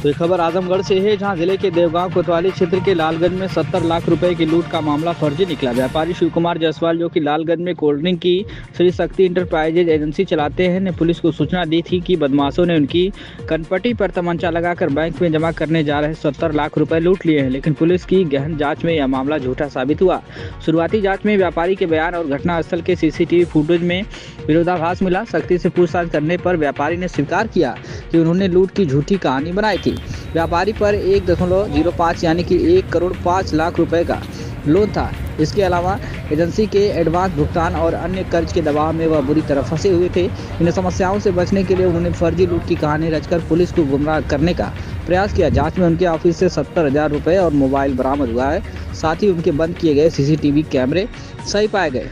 तो ये खबर आजमगढ़ से है, जहां जिले के देवगांव कोतवाली क्षेत्र के लालगंज में 70 लाख रुपए की लूट का मामला फर्जी निकला। व्यापारी शिव कुमार जायसवाल, जो कि लालगंज में कोल्ड ड्रिंक की श्री शक्ति इंटरप्राइजेज एजेंसी चलाते हैं, ने पुलिस को सूचना दी थी कि बदमाशों ने उनकी कनपट्टी पर तमंचा लगाकर बैंक में जमा करने जा रहे 70 लाख रुपए लूट लिए हैं। लेकिन पुलिस की गहन जाँच में यह मामला झूठा साबित हुआ। शुरुआती जाँच में व्यापारी के बयान और घटनास्थल के CCTV फुटेज में विरोधाभास मिला। सख्ती से पूछताछ करने पर व्यापारी ने स्वीकार किया कि उन्होंने लूट की झूठी कहानी बनाई थी। व्यापारी पर 1.05 यानी कि 1,05,00,000 रुपए का लोन था। इसके अलावा एजेंसी के एडवांस भुगतान और अन्य कर्ज के दबाव में वह बुरी तरह फंसे हुए थे। इन समस्याओं से बचने के लिए उन्होंने फर्जी लूट की कहानी रचकर पुलिस को गुमराह करने का प्रयास किया। जांच में उनके ऑफिस से 70,000 रुपए और मोबाइल बरामद हुआ है। साथ ही उनके बंद किए गए CCTV कैमरे सही पाए गए।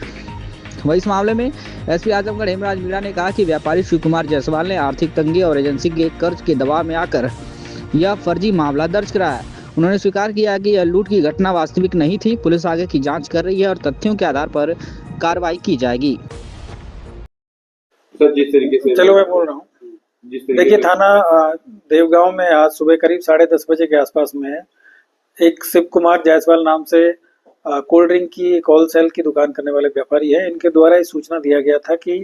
वही इस मामले में SP आजमगढ़ हेमराज मीणा ने कहा कि व्यापारी शिव कुमार जायसवाल ने आर्थिक तंगी और एजेंसी के कर्ज के दबाव में आकर यह फर्जी मामला दर्ज कराया। उन्होंने स्वीकार किया कि यह लूट की घटना वास्तविक नहीं थी। पुलिस आगे की जांच कर रही है और तथ्यों के आधार पर कार्रवाई की जाएगी। सर, जिस तरीके से चलो मैं बोल रहा हूँ। देखिए, थाना देवगांव में आज सुबह करीब 10:30 बजे के आसपास में एक शिव कुमार जायसवाल नाम से कोल्ड ड्रिंक की एक होलसेल की दुकान करने वाले व्यापारी है। इनके द्वारा ये सूचना दिया गया था कि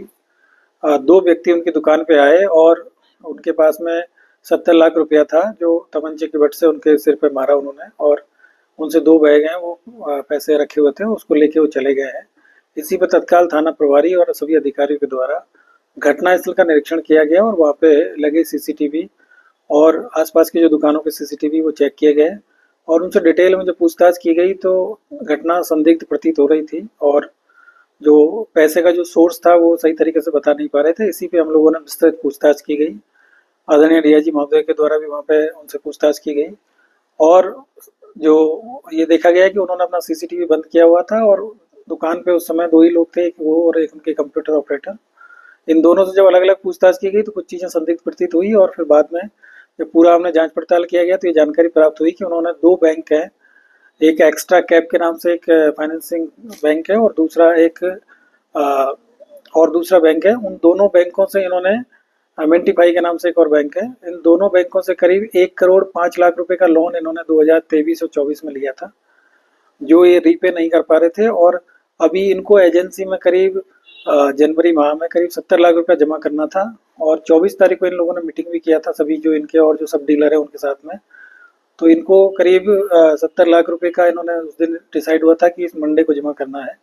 दो व्यक्ति उनकी दुकान पे आए और उनके पास में 70 लाख रुपया था, जो तमंचे की बट से उनके सिर पे मारा उन्होंने, और उनसे 2 बैग हैं वो पैसे रखे हुए थे, उसको लेके वो चले गए हैं। इसी पर तत्काल थाना प्रभारी और सभी अधिकारियों के द्वारा घटनास्थल का निरीक्षण किया गया और वहाँ पे लगे CCTV और आसपास की जो दुकानों के CCTV वो चेक किए गए और उनसे डिटेल में जब पूछताछ की गई तो घटना संदिग्ध प्रतीत हो रही थी और जो पैसे का जो सोर्स था वो सही तरीके से बता नहीं पा रहे थे। इसी पे हम लोगों ने विस्तृत पूछताछ की गई। आदरणीय DIG महोदय के द्वारा भी वहाँ पे उनसे पूछताछ की गई और जो ये देखा गया कि उन्होंने अपना CCTV बंद किया हुआ था और दुकान पे उस समय 2 ही लोग थे, एक वो और एक उनके कंप्यूटर ऑपरेटर। इन दोनों से जब अलग अलग पूछताछ की गई तो कुछ चीज़ें संदिग्ध प्रतीत हुई और फिर बाद में जब पूरा हमने जांच पड़ताल किया गया तो ये जानकारी प्राप्त हुई कि उन्होंने 2 बैंक हैं, एक एक्स्ट्रा कैप के नाम से एक फाइनेंसिंग बैंक है और दूसरा बैंक है। उन दोनों बैंकों से इन्होंने मेंटिफाई के नाम से एक और बैंक है, इन दोनों बैंकों से करीब 1,05,00,000 रुपए का लोन इन्होंने 2023 और 24 में लिया था, जो ये रीपे नहीं कर पा रहे थे और अभी इनको एजेंसी में करीब जनवरी माह में करीब 70 लाख रुपया जमा करना था और 24 तारीख को इन लोगों ने मीटिंग भी किया था सभी जो इनके और जो सब डीलर है उनके साथ में। तो इनको करीब 70 लाख रुपए का इन्होंने उस दिन डिसाइड हुआ था कि इस मंडे को जमा करना है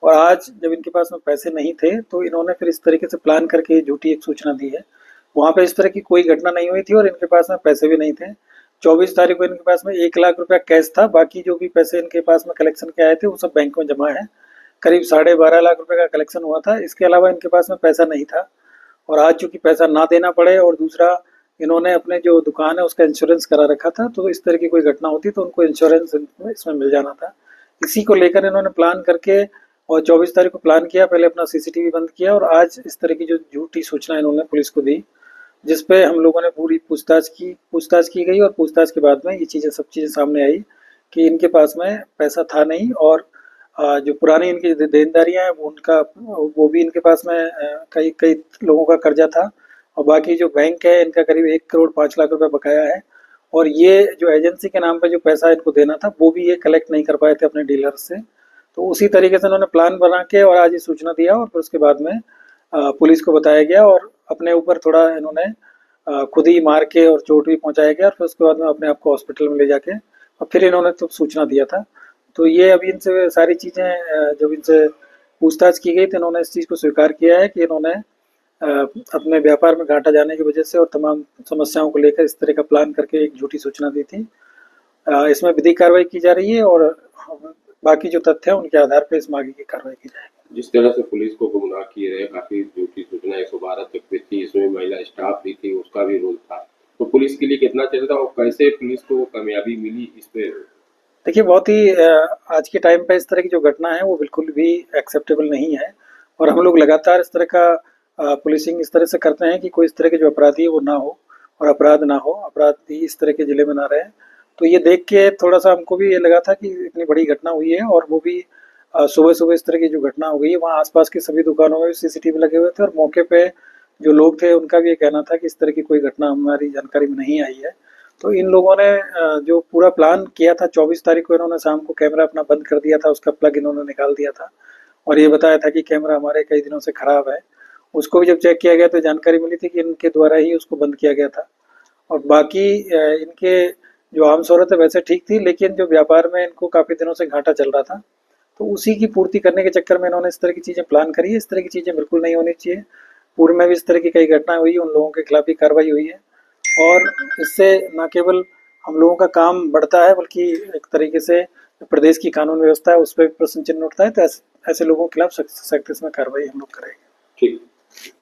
और आज जब इनके पास में पैसे नहीं थे तो इन्होंने फिर इस तरीके से प्लान करके झूठी एक सूचना दी है। वहाँ पे इस तरह की कोई घटना नहीं हुई थी और इनके पास में पैसे भी नहीं थे। 24 तारीख को इनके पास में 1 लाख रुपया कैश था, बाकी जो भी पैसे इनके पास में कलेक्शन के आए थे वो सब बैंक में जमा है। करीब 12.5 लाख रुपए का कलेक्शन हुआ था। इसके अलावा इनके पास में पैसा नहीं था और आज चूंकि पैसा ना देना पड़े और दूसरा इन्होंने अपने जो दुकान है उसका इंश्योरेंस करा रखा था, तो इस तरह की कोई घटना होती तो उनको इंश्योरेंस इसमें मिल जाना था। इसी को लेकर इन्होंने प्लान करके और 24 तारीख को प्लान किया, पहले अपना CCTV बंद किया और आज इस तरह की जो झूठी सूचना इन्होंने पुलिस को दी, जिसपे हम लोगों ने पूरी पूछताछ की गई और पूछताछ के बाद में ये सब चीज़ें सामने आई कि इनके पास में पैसा था नहीं और जो पुरानी इनकी देनदारियां हैं वो भी इनके पास में कई लोगों का कर्जा था और बाकी जो बैंक है इनका करीब 1,05,00,000 रुपए बकाया है और ये जो एजेंसी के नाम पे जो पैसा इनको देना था वो भी ये कलेक्ट नहीं कर पाए थे अपने डीलर से। तो उसी तरीके से इन्होंने प्लान बना के और आज ये सूचना दिया और फिर उसके बाद में पुलिस को बताया गया और अपने ऊपर थोड़ा इन्होंने खुद ही मार के और चोट भी पहुंचाया गया और फिर उसके बाद में अपने आप को हॉस्पिटल में ले जाके और फिर इन्होंने तो सूचना दिया था। तो ये अभी इनसे सारी चीज़ें जब इनसे पूछताछ की गई तो इन्होंने इस चीज़ को स्वीकार किया है कि इन्होंने अपने व्यापार में घाटा जाने की वजह से और तमाम समस्याओं को लेकर इस तरह का प्लान करके एक झूठी सूचना दी थी। इसमें विधिक कार्रवाई की जा रही है और बाकी जो तथ्य है उनके आधार पर इसमें आगे की कार्रवाई की जाएगी। जिस तरह से पुलिस को गुमराह किए रहे, काफी झूठी सूचना 112 तक पे थी, इसमें महिला स्टाफ भी थी, उसका भी रोल था, तो पुलिस के लिए कितना चाहिए था और कैसे पुलिस को कामयाबी मिली इस पे? देखिए, बहुत ही आज के टाइम पे इस तरह की जो घटना है वो बिल्कुल भी एक्सेप्टेबल नहीं है और हम लोग लगातार इस तरह का पुलिसिंग इस तरह से करते हैं कि कोई इस तरह के जो अपराधी है वो ना हो और अपराध ना हो, अपराधी इस तरह के जिले में ना रहे। तो ये देख के थोड़ा सा हमको भी ये लगा था कि इतनी बड़ी घटना हुई है और वो भी सुबह सुबह इस तरह की जो घटना हो गई है, वहाँ आसपास की सभी दुकानों में भी CCTV लगे हुए थे और मौके पे जो लोग थे उनका भी ये कहना था कि इस तरह की कोई घटना हमारी जानकारी में नहीं आई है। तो इन लोगों ने जो पूरा प्लान किया था 24 तारीख को इन्होंने शाम को कैमरा अपना बंद कर दिया था, उसका प्लग इन्होंने निकाल दिया था और ये बताया था कि कैमरा हमारे कई दिनों से खराब है। उसको भी जब चेक किया गया तो जानकारी मिली थी कि इनके द्वारा ही उसको बंद किया गया था और बाकी इनके जो आम शोहरत है वैसे ठीक थी, लेकिन जो व्यापार में इनको काफ़ी दिनों से घाटा चल रहा था, तो उसी की पूर्ति करने के चक्कर में इन्होंने इस तरह की चीज़ें प्लान करी है। इस तरह की चीज़ें बिल्कुल नहीं होनी चाहिए। पूर्व में भी इस तरह की कई घटनाएं हुई, उन लोगों के खिलाफ भी कार्रवाई हुई है और इससे न केवल हम लोगों का काम बढ़ता है बल्कि एक तरीके से प्रदेश की कानून व्यवस्था है उस पर भी प्रश्न चिन्ह उठता है। तो ऐसे लोगों के खिलाफ सख्त से सख्त इसमें कार्रवाई हम लोग करेंगे। ठीक।